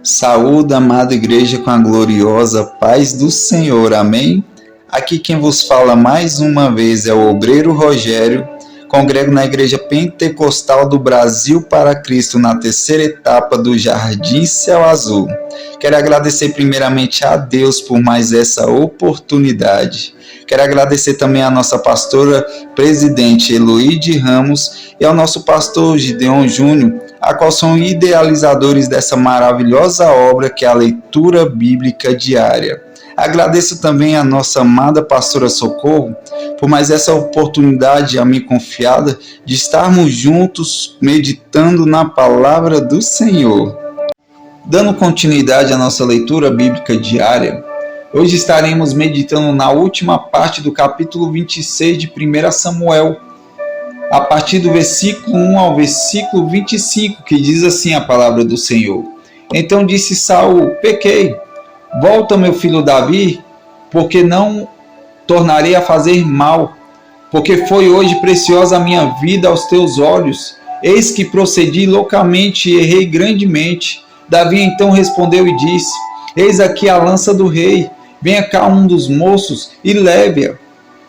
Saúde, amada igreja, com a gloriosa paz do Senhor, amém? Aqui quem vos fala mais uma vez é o obreiro Rogério, congrego na Igreja Pentecostal do Brasil para Cristo, na terceira etapa do Jardim Céu Azul. Quero agradecer primeiramente a Deus por mais essa oportunidade. Quero agradecer também à nossa pastora presidente Eloide Ramos e ao nosso pastor Gideon Júnior, a qual são idealizadores dessa maravilhosa obra que é a leitura bíblica diária. Agradeço também à nossa amada pastora Socorro por mais essa oportunidade a mim confiada de estarmos juntos meditando na palavra do Senhor. Dando continuidade à nossa leitura bíblica diária, hoje estaremos meditando na última parte do capítulo 26 de 1 Samuel, a partir do versículo 1 ao versículo 25, que diz assim a palavra do Senhor. Então disse Saul: pequei, volta meu filho Davi, porque não tornarei a fazer mal, porque foi hoje preciosa a minha vida aos teus olhos. Eis que procedi loucamente e errei grandemente. Davi então respondeu e disse: eis aqui a lança do rei, venha cá um dos moços e leve-a.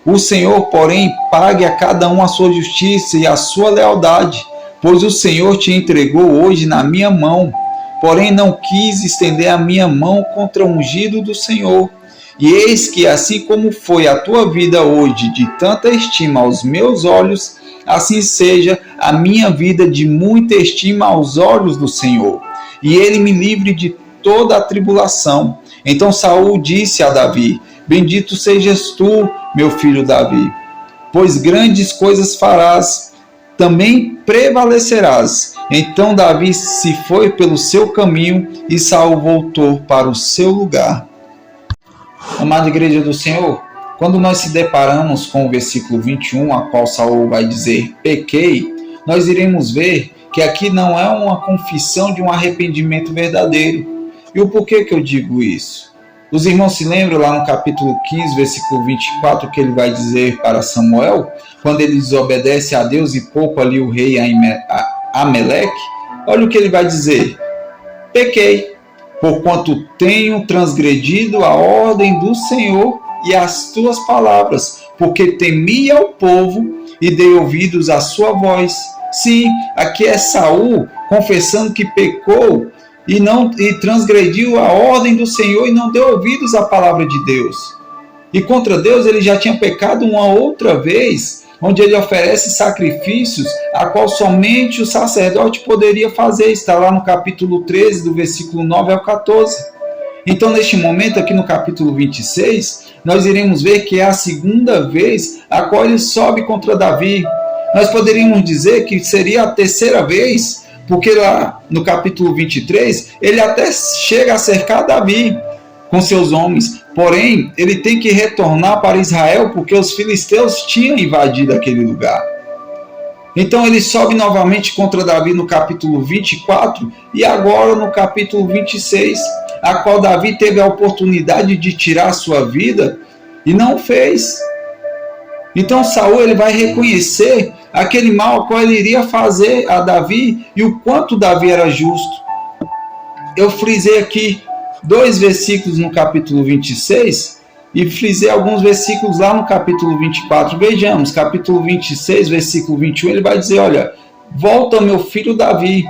O Senhor, porém, pague a cada um a sua justiça e a sua lealdade, pois o Senhor te entregou hoje na minha mão. Porém não quis estender a minha mão contra o ungido do Senhor. E eis que assim como foi a tua vida hoje de tanta estima aos meus olhos, assim seja a minha vida de muita estima aos olhos do Senhor. E ele me livre de toda a tribulação. Então Saul disse a Davi: bendito sejas tu, meu filho Davi, pois grandes coisas farás, também prevalecerás. Então Davi se foi pelo seu caminho e Saul voltou para o seu lugar. Amada igreja do Senhor, quando nós se deparamos com o versículo 21, a qual Saul vai dizer pequei, nós iremos ver que aqui não é uma confissão de um arrependimento verdadeiro. E o porquê que eu digo isso? Os irmãos se lembram lá no capítulo 15, versículo 24, que ele vai dizer para Samuel, quando ele desobedece a Deus e poupa ali o rei Ameleque? Olha o que ele vai dizer: pequei, porquanto tenho transgredido a ordem do Senhor e as tuas palavras, porque temi ao povo e dei ouvidos à sua voz. Sim, aqui é Saul confessando que pecou e transgrediu a ordem do Senhor e não deu ouvidos à palavra de Deus. E contra Deus ele já tinha pecado uma outra vez, onde ele oferece sacrifícios a qual somente o sacerdote poderia fazer. Está lá no capítulo 13, do versículo 9 ao 14. Então, neste momento, aqui no capítulo 26, nós iremos ver que é a segunda vez a qual ele sobe contra Davi. Nós poderíamos dizer que seria a terceira vez, porque lá no capítulo 23, ele até chega a cercar Davi com seus homens. Porém, ele tem que retornar para Israel, porque os filisteus tinham invadido aquele lugar. Então ele sobe novamente contra Davi no capítulo 24 e agora no capítulo 26, a qual Davi teve a oportunidade de tirar a sua vida e não fez. Então Saul ele vai reconhecer aquele mal ao qual ele iria fazer a Davi e o quanto Davi era justo. Eu frisei aqui 2 versículos no capítulo 26 e frisei alguns versículos lá no capítulo 24. Vejamos, capítulo 26, versículo 21, ele vai dizer: olha, volta meu filho Davi,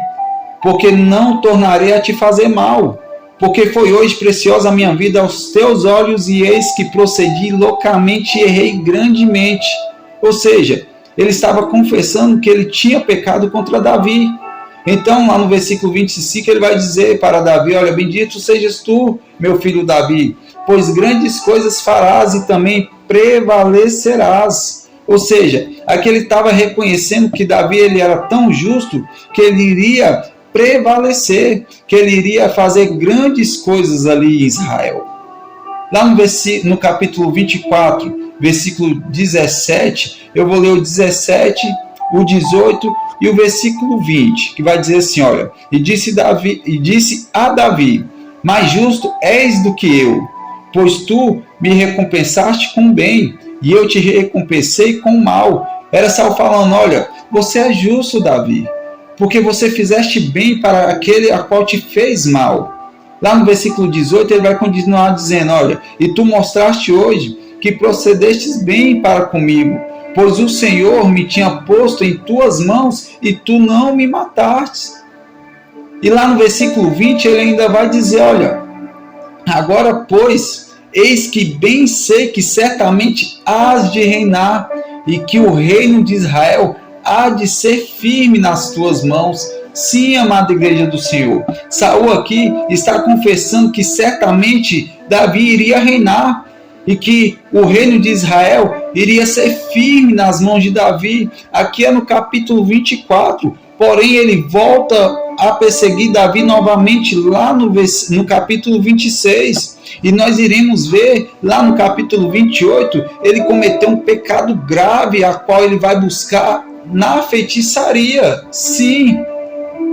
porque não tornarei a te fazer mal, porque foi hoje preciosa a minha vida aos teus olhos, e eis que procedi loucamente e errei grandemente. Ou seja, ele estava confessando que ele tinha pecado contra Davi. Então, lá no versículo 25, ele vai dizer para Davi: olha, bendito sejas tu, meu filho Davi, pois grandes coisas farás e também prevalecerás. Ou seja, aqui ele estava reconhecendo que Davi ele era tão justo que ele iria prevalecer, que ele iria fazer grandes coisas ali em Israel. Lá no capítulo 24, versículo 17, eu vou ler o 17, o 18 e o versículo 20, que vai dizer assim: olha, e disse a Davi: mais justo és do que eu, pois tu me recompensaste com bem, e eu te recompensei com mal. Era Saul falando: olha, você é justo, Davi, porque você fizeste bem para aquele a qual te fez mal. Lá no versículo 18, ele vai continuar dizendo, olha, e tu mostraste hoje que procedestes bem para comigo, pois o Senhor me tinha posto em tuas mãos e tu não me mataste. E lá no versículo 20 ele ainda vai dizer, olha, agora pois, eis que bem sei que certamente hás de reinar e que o reino de Israel há de ser firme nas tuas mãos. Sim, amada igreja do Senhor. Saul aqui está confessando que certamente Davi iria reinar e que o reino de Israel iria ser firme nas mãos de Davi. Aqui é no capítulo 24. Porém, ele volta a perseguir Davi novamente lá no capítulo 26. E nós iremos ver lá no capítulo 28, ele cometeu um pecado grave, a qual ele vai buscar na feitiçaria. Sim,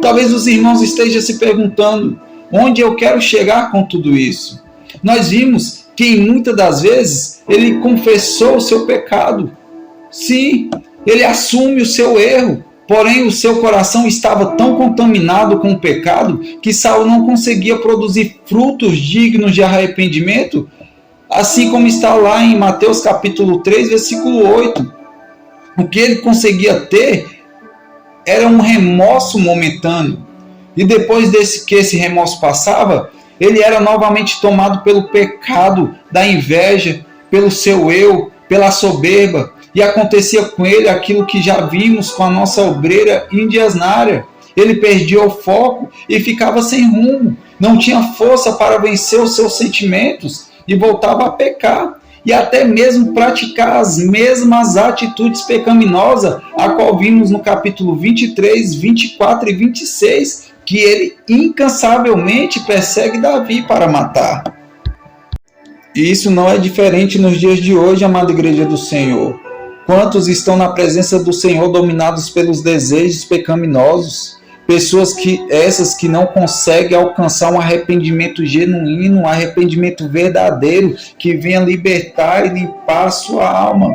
talvez os irmãos estejam se perguntando, onde eu quero chegar com tudo isso? Nós vimos que muitas das vezes ele confessou o seu pecado. Sim, ele assume o seu erro. Porém, o seu coração estava tão contaminado com o pecado que Saul não conseguia produzir frutos dignos de arrependimento, assim como está lá em Mateus capítulo 3, versículo 8. O que ele conseguia ter era um remorso momentâneo. E depois que esse remorso passava, ele era novamente tomado pelo pecado da inveja, pelo seu eu, pela soberba. E acontecia com ele aquilo que já vimos com a nossa obreira Indiasnária. Ele perdia o foco e ficava sem rumo. Não tinha força para vencer os seus sentimentos e voltava a pecar. E até mesmo praticar as mesmas atitudes pecaminosas, a qual vimos no capítulo 23, 24 e 26, que ele incansavelmente persegue Davi para matar. E isso não é diferente nos dias de hoje, amada igreja do Senhor. Quantos estão na presença do Senhor dominados pelos desejos pecaminosos? Pessoas essas que não conseguem alcançar um arrependimento genuíno, um arrependimento verdadeiro, que venha libertar e limpar a sua alma.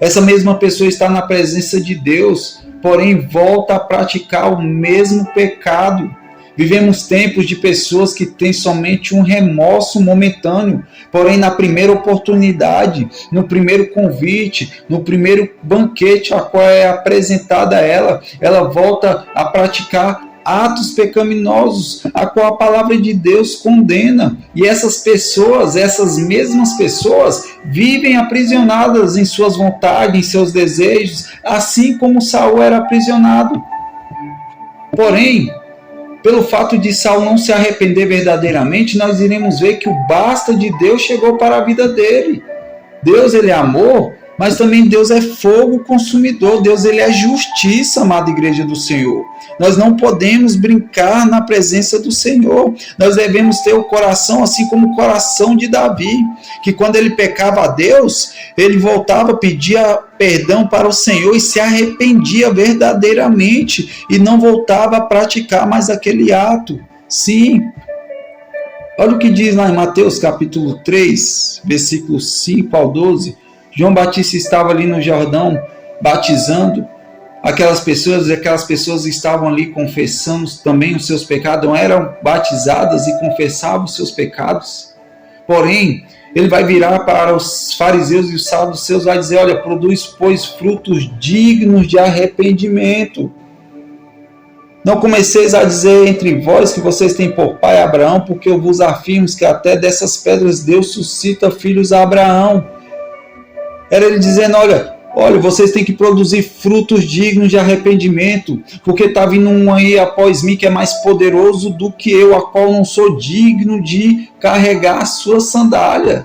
Essa mesma pessoa está na presença de Deus, porém volta a praticar o mesmo pecado. Vivemos tempos de pessoas que têm somente um remorso momentâneo, porém na primeira oportunidade, no primeiro convite, no primeiro banquete a qual é apresentada a ela volta a praticar atos pecaminosos, a qual a palavra de Deus condena. E essas mesmas pessoas, vivem aprisionadas em suas vontades, em seus desejos, assim como Saul era aprisionado. Porém, pelo fato de Saul não se arrepender verdadeiramente, nós iremos ver que o basta de Deus chegou para a vida dele. Deus, ele é amor, mas também Deus é fogo consumidor. Deus, ele é justiça, amada igreja do Senhor. Nós não podemos brincar na presença do Senhor. Nós devemos ter o coração assim como o coração de Davi, que quando ele pecava a Deus, ele voltava, pedia perdão para o Senhor e se arrependia verdadeiramente e não voltava a praticar mais aquele ato. Sim. Olha o que diz lá em Mateus capítulo 3, versículos 5 ao 12. João Batista estava ali no Jordão batizando aquelas pessoas estavam ali confessando também os seus pecados, eram batizadas e confessavam os seus pecados. Porém, ele vai virar para os fariseus e os saduceus e vai dizer, olha, produz, pois, frutos dignos de arrependimento. Não comeceis a dizer entre vós que vocês têm por pai Abraão, porque eu vos afirmo que até dessas pedras Deus suscita filhos a Abraão. Era ele dizendo, olha, vocês têm que produzir frutos dignos de arrependimento, porque está vindo um aí após mim que é mais poderoso do que eu, a qual não sou digno de carregar a sua sandália.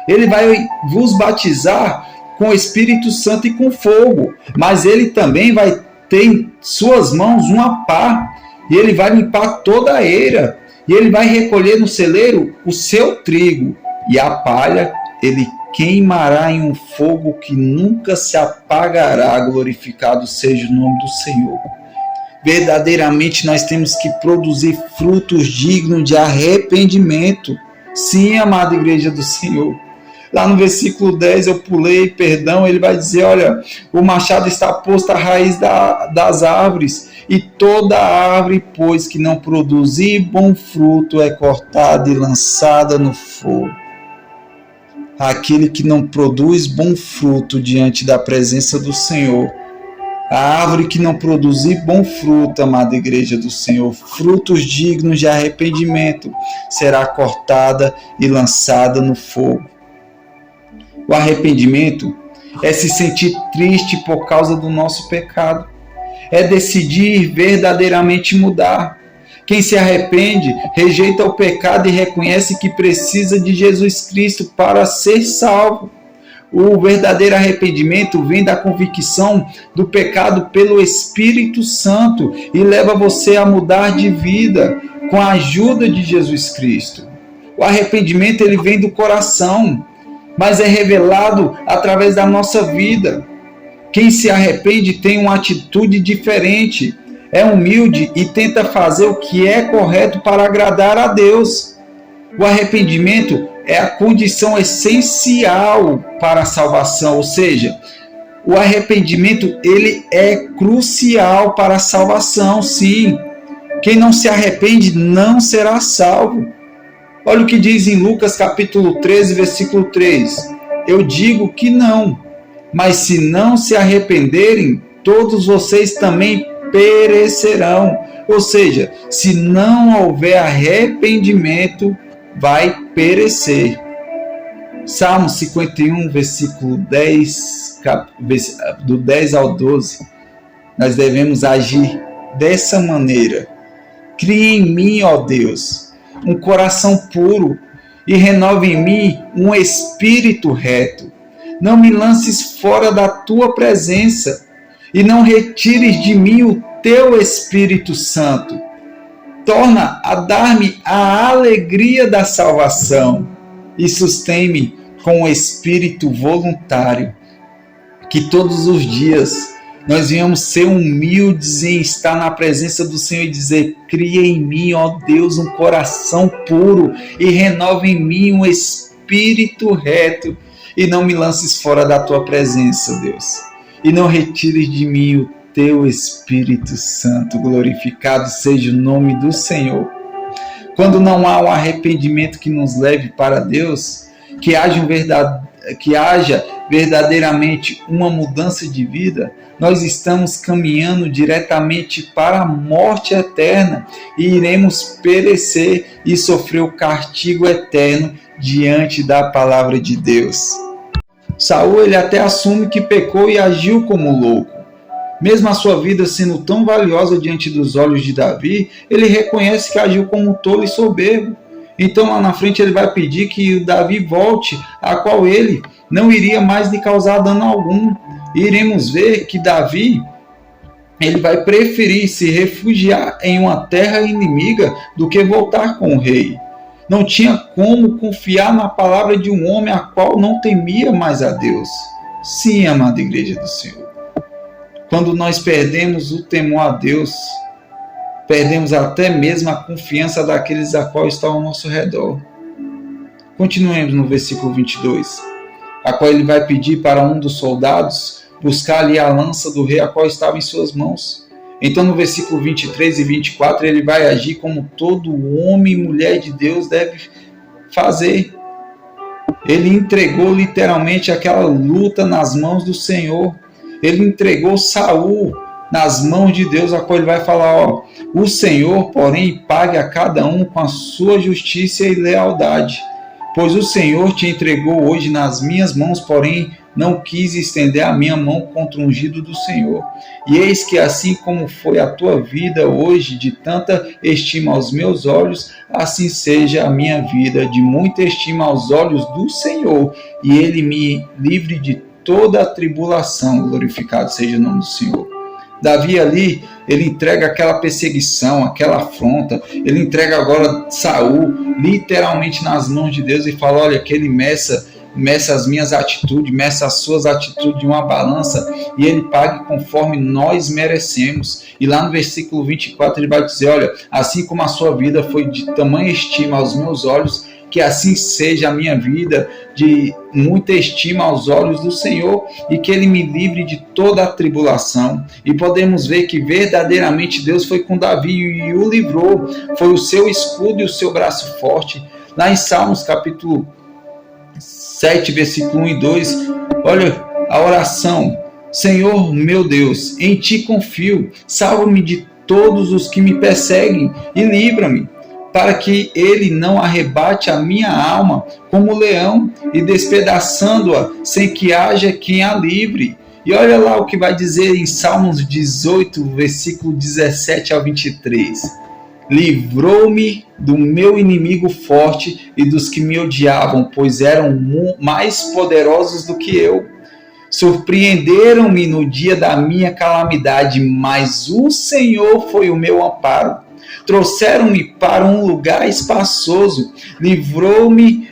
Ele vai vos batizar com o Espírito Santo e com fogo, mas ele também vai ter em suas mãos uma pá, e ele vai limpar toda a eira, e ele vai recolher no celeiro o seu trigo, e a palha ele queimará em um fogo que nunca se apagará. Glorificado seja o nome do Senhor. Verdadeiramente nós temos que produzir frutos dignos de arrependimento. Sim, amada igreja do Senhor. Lá no versículo 10, eu pulei, perdão, ele vai dizer, olha, o machado está posto à raiz das árvores, e toda árvore, pois, que não produzir bom fruto, é cortada e lançada no fogo. Aquele que não produz bom fruto diante da presença do Senhor, a árvore que não produzir bom fruto, amada igreja do Senhor, frutos dignos de arrependimento, será cortada e lançada no fogo. O arrependimento é se sentir triste por causa do nosso pecado. É decidir verdadeiramente mudar. Quem se arrepende, rejeita o pecado e reconhece que precisa de Jesus Cristo para ser salvo. O verdadeiro arrependimento vem da convicção do pecado pelo Espírito Santo e leva você a mudar de vida com a ajuda de Jesus Cristo. O arrependimento ele vem do coração, mas é revelado através da nossa vida. Quem se arrepende tem uma atitude diferente, é humilde e tenta fazer o que é correto para agradar a Deus. O arrependimento é a condição essencial para a salvação, ou seja, o arrependimento ele é crucial para a salvação, sim. Quem não se arrepende não será salvo. Olha o que diz em Lucas capítulo 13, versículo 3. Eu digo que não, mas se não se arrependerem, todos vocês também perecerão. Ou seja, se não houver arrependimento, vai perecer. Salmo 51, versículo 10, do 10 ao 12, nós devemos agir dessa maneira. Cria em mim, ó Deus, um coração puro e renova em mim um espírito reto. Não me lances fora da tua presença e não retires de mim o teu Espírito Santo. Torna a dar-me a alegria da salvação e sustém-me com o espírito voluntário. Que todos os dias nós venhamos ser humildes em estar na presença do Senhor e dizer: cria em mim, ó Deus, um coração puro e renova em mim um espírito reto e não me lances fora da tua presença, Deus, e não retires de mim o teu Espírito Santo. Glorificado seja o nome do Senhor. Quando não há um arrependimento que nos leve para Deus, que haja verdadeiramente uma mudança de vida, nós estamos caminhando diretamente para a morte eterna e iremos perecer e sofrer o castigo eterno diante da palavra de Deus. Saul ele até assume que pecou e agiu como louco. Mesmo a sua vida sendo tão valiosa diante dos olhos de Davi, ele reconhece que agiu como tolo e soberbo. Então lá na frente ele vai pedir que o Davi volte, a qual ele não iria mais lhe causar dano algum. E iremos ver que Davi ele vai preferir se refugiar em uma terra inimiga do que voltar com o rei. Não tinha como confiar na palavra de um homem a qual não temia mais a Deus. Sim, amada igreja do Senhor. Quando nós perdemos o temor a Deus, perdemos até mesmo a confiança daqueles a qual estão ao nosso redor. Continuemos no versículo 22, a qual ele vai pedir para um dos soldados buscar ali a lança do rei a qual estava em suas mãos. Então no versículo 23 e 24 ele vai agir como todo homem e mulher de Deus deve fazer. Ele entregou literalmente aquela luta nas mãos do Senhor. Ele entregou Saul nas mãos de Deus, a qual ele vai falar: o Senhor, porém, pague a cada um com a sua justiça e lealdade. Pois o Senhor te entregou hoje nas minhas mãos, porém não quis estender a minha mão contra o ungido do Senhor. E eis que assim como foi a tua vida hoje de tanta estima aos meus olhos, assim seja a minha vida de muita estima aos olhos do Senhor, e ele me livre de toda a tribulação. Glorificado seja o nome do Senhor. Davi ali, ele entrega aquela perseguição, aquela afronta, ele entrega agora Saul literalmente nas mãos de Deus e fala: olha, que ele meça as minhas atitudes, meça as suas atitudes de uma balança e ele pague conforme nós merecemos. E lá no versículo 24 ele vai dizer: olha, assim como a sua vida foi de tamanha estima aos meus olhos, que assim seja a minha vida, de muita estima aos olhos do Senhor, e que Ele me livre de toda a tribulação. E podemos ver que verdadeiramente Deus foi com Davi e o livrou, foi o seu escudo e o seu braço forte. Lá em Salmos capítulo 7, versículo 1 e 2, olha a oração: Senhor meu Deus, em ti confio, salva-me de todos os que me perseguem e livra-me, para que ele não arrebate a minha alma como leão e despedaçando-a sem que haja quem a livre. E olha lá o que vai dizer em Salmos 18, versículo 17 ao 23. Livrou-me do meu inimigo forte e dos que me odiavam, pois eram mais poderosos do que eu. Surpreenderam-me no dia da minha calamidade, mas o Senhor foi o meu amparo. Trouxeram-me para um lugar espaçoso, livrou-me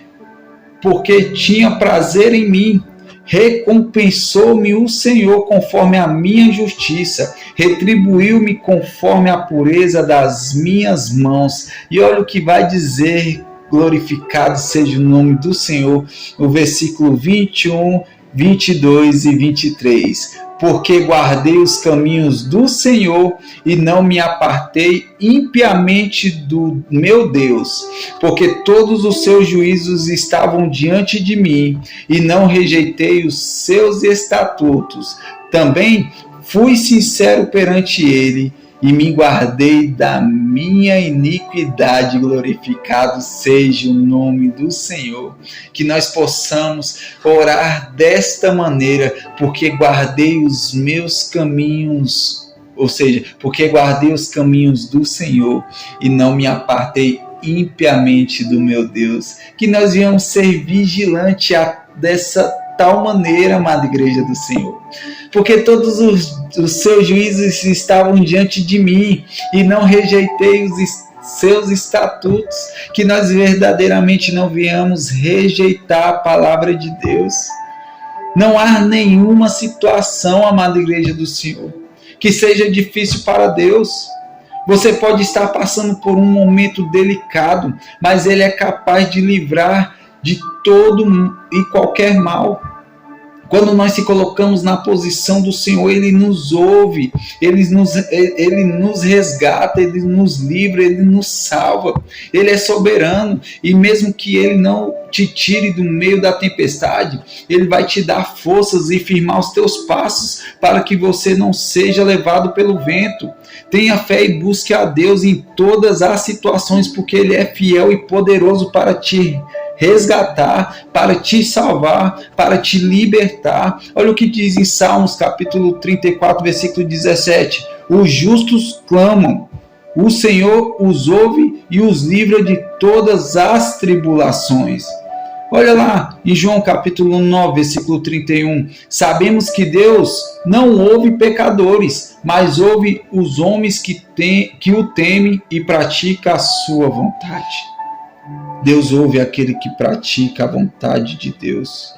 porque tinha prazer em mim. Recompensou-me o Senhor conforme a minha justiça, retribuiu-me conforme a pureza das minhas mãos. E olha o que vai dizer: glorificado seja o nome do Senhor, o versículo 21, 22 e 23. Porque guardei os caminhos do Senhor e não me apartei impiamente do meu Deus, porque todos os seus juízos estavam diante de mim e não rejeitei os seus estatutos. Também fui sincero perante ele e me guardei da minha iniquidade. Glorificado seja o nome do Senhor. Que nós possamos orar desta maneira: porque guardei os meus caminhos, ou seja, porque guardei os caminhos do Senhor e não me apartei impiamente do meu Deus. Que nós venhamos ser vigilantes dessa tal maneira, amada igreja do Senhor, porque todos os seus juízos estavam diante de mim e não rejeitei os seus estatutos. Que nós verdadeiramente não venhamos rejeitar a palavra de Deus. Não há nenhuma situação, amada igreja do Senhor, que seja difícil para Deus. Você pode estar passando por um momento delicado, mas Ele é capaz de livrar de todo e qualquer mal. Quando nós se colocamos na posição do Senhor, Ele nos ouve, Ele nos resgata, Ele nos livra, Ele nos salva. Ele é soberano, e mesmo que Ele não te tire do meio da tempestade, Ele vai te dar forças e firmar os teus passos para que você não seja levado pelo vento. Tenha fé e busque a Deus em todas as situações, porque Ele é fiel e poderoso para te resgatar, para te salvar, para te libertar. Olha o que diz em Salmos capítulo 34, versículo 17: os justos clamam, o Senhor os ouve e os livra de todas as tribulações. Olha lá em João capítulo 9, versículo 31. Sabemos que Deus não ouve pecadores, mas ouve os homens que o temem e praticam a sua vontade. Deus ouve aquele que pratica a vontade de Deus.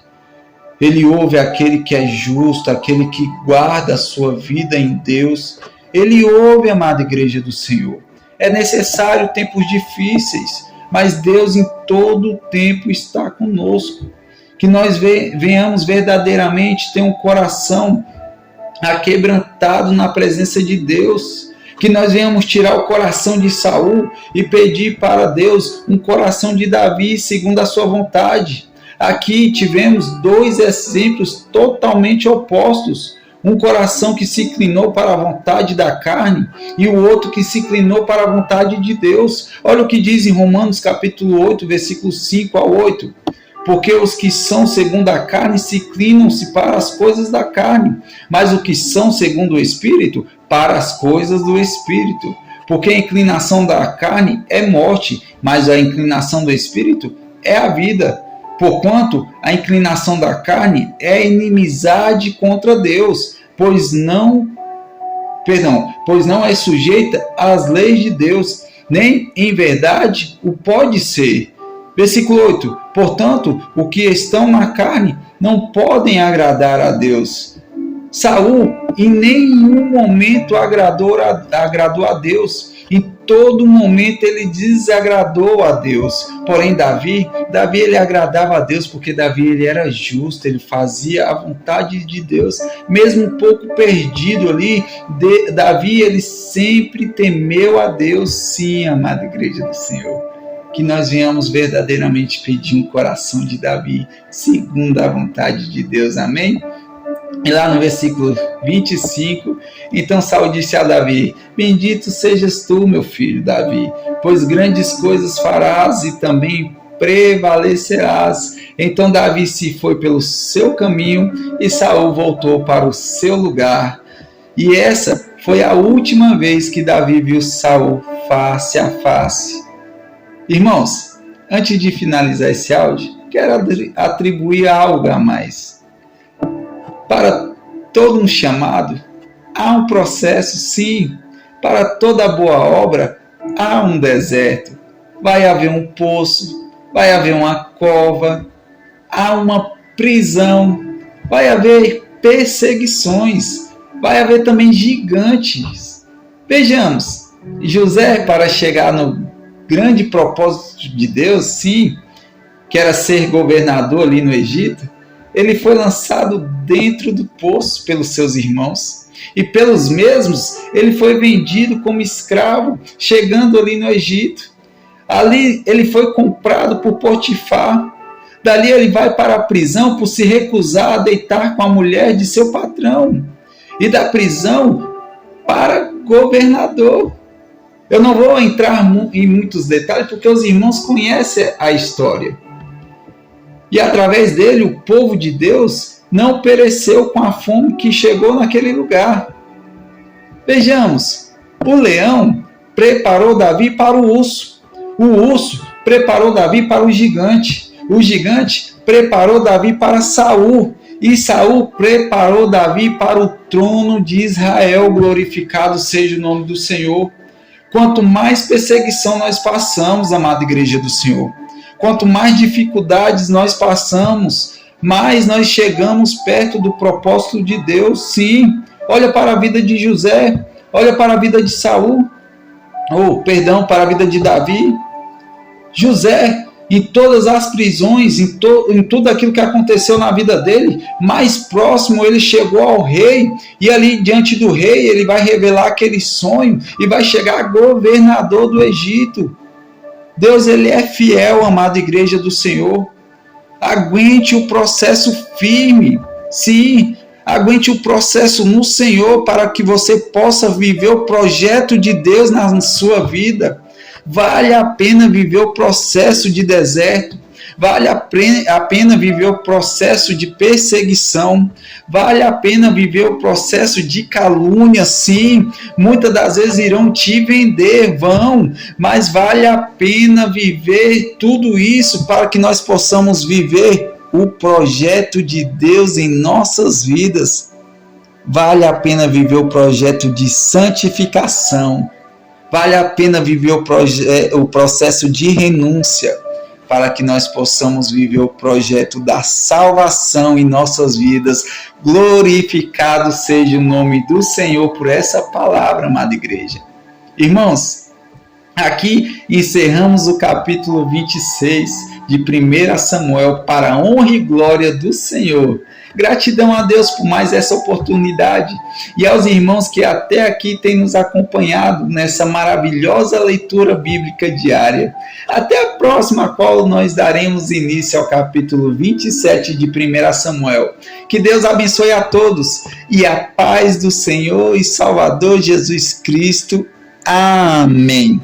Ele ouve aquele que é justo, aquele que guarda a sua vida em Deus. Ele ouve, amada igreja do Senhor. É necessário tempos difíceis, mas Deus em todo o tempo está conosco. Que nós venhamos verdadeiramente ter um coração aquebrantado na presença de Deus. Que nós venhamos tirar o coração de Saul e pedir para Deus um coração de Davi segundo a sua vontade. Aqui tivemos dois exemplos totalmente opostos. Um coração que se inclinou para a vontade da carne e o outro que se inclinou para a vontade de Deus. Olha o que diz em Romanos capítulo 8, versículos 5 a 8. Porque os que são segundo a carne se inclinam-se para as coisas da carne, mas os que são segundo o Espírito, para as coisas do Espírito. Porque a inclinação da carne é morte, mas a inclinação do Espírito é a vida. Porquanto a inclinação da carne é inimizade contra Deus, pois não é sujeita às leis de Deus, nem em verdade o pode ser. Versículo 8. Portanto, os que estão na carne não podem agradar a Deus. Saul em nenhum momento agradou a Deus. Em todo momento ele desagradou a Deus. Porém, Davi ele agradava a Deus porque Davi ele era justo, ele fazia a vontade de Deus. Mesmo um pouco perdido ali, Davi ele sempre temeu a Deus. Sim, amada igreja do Senhor. Que nós venhamos verdadeiramente pedir um coração de Davi, segundo a vontade de Deus. Amém? E lá no versículo 25, então Saul disse a Davi: bendito sejas tu, meu filho Davi, pois grandes coisas farás e também prevalecerás. Então Davi se foi pelo seu caminho e Saul voltou para o seu lugar. E essa foi a última vez que Davi viu Saul face a face. Irmãos, antes de finalizar esse áudio, quero atribuir algo a mais. Para todo um chamado, há um processo, sim. Para toda boa obra, há um deserto. Vai haver um poço, vai haver uma cova, há uma prisão, vai haver perseguições, vai haver também gigantes. Vejamos, José, para chegar no grande propósito de Deus, sim, que era ser governador ali no Egito, ele foi lançado dentro do poço pelos seus irmãos. E pelos mesmos, ele foi vendido como escravo, chegando ali no Egito. Ali ele foi comprado por Potifar. Dali ele vai para a prisão por se recusar a deitar com a mulher de seu patrão. E da prisão para governador. Eu não vou entrar em muitos detalhes, porque os irmãos conhecem a história. E através dele, o povo de Deus não pereceu com a fome que chegou naquele lugar. Vejamos, o leão preparou Davi para o urso preparou Davi para o gigante preparou Davi para Saul, e Saul preparou Davi para o trono de Israel. Glorificado seja o nome do Senhor. Quanto mais perseguição nós passamos, amada igreja do Senhor, quanto mais dificuldades nós passamos, mais nós chegamos perto do propósito de Deus. Sim, olha para a vida de José, olha para a vida de Saul, para a vida de Davi. José, em todas as prisões, em tudo aquilo que aconteceu na vida dele, mais próximo ele chegou ao rei, e ali diante do rei ele vai revelar aquele sonho e vai chegar governador do Egito. Deus ele é fiel, amada igreja do Senhor. Aguente o processo firme. Sim, aguente o processo no Senhor para que você possa viver o projeto de Deus na sua vida. Vale a pena viver o processo de deserto. Vale a pena viver o processo de perseguição. Vale a pena viver o processo de calúnia. Sim, muitas das vezes irão te vender, mas vale a pena viver tudo isso para que nós possamos viver o projeto de Deus em nossas vidas. Vale a pena viver o projeto de santificação. Vale a pena viver o processo de renúncia, para que nós possamos viver o projeto da salvação em nossas vidas. Glorificado seja o nome do Senhor por essa palavra, amada igreja. Irmãos, aqui encerramos o capítulo 26 de 1 Samuel para a honra e glória do Senhor. Gratidão a Deus por mais essa oportunidade e aos irmãos que até aqui têm nos acompanhado nessa maravilhosa leitura bíblica diária. Até a próxima, a qual nós daremos início ao capítulo 27 de 1 Samuel. Que Deus abençoe a todos e a paz do Senhor e Salvador Jesus Cristo. Amém.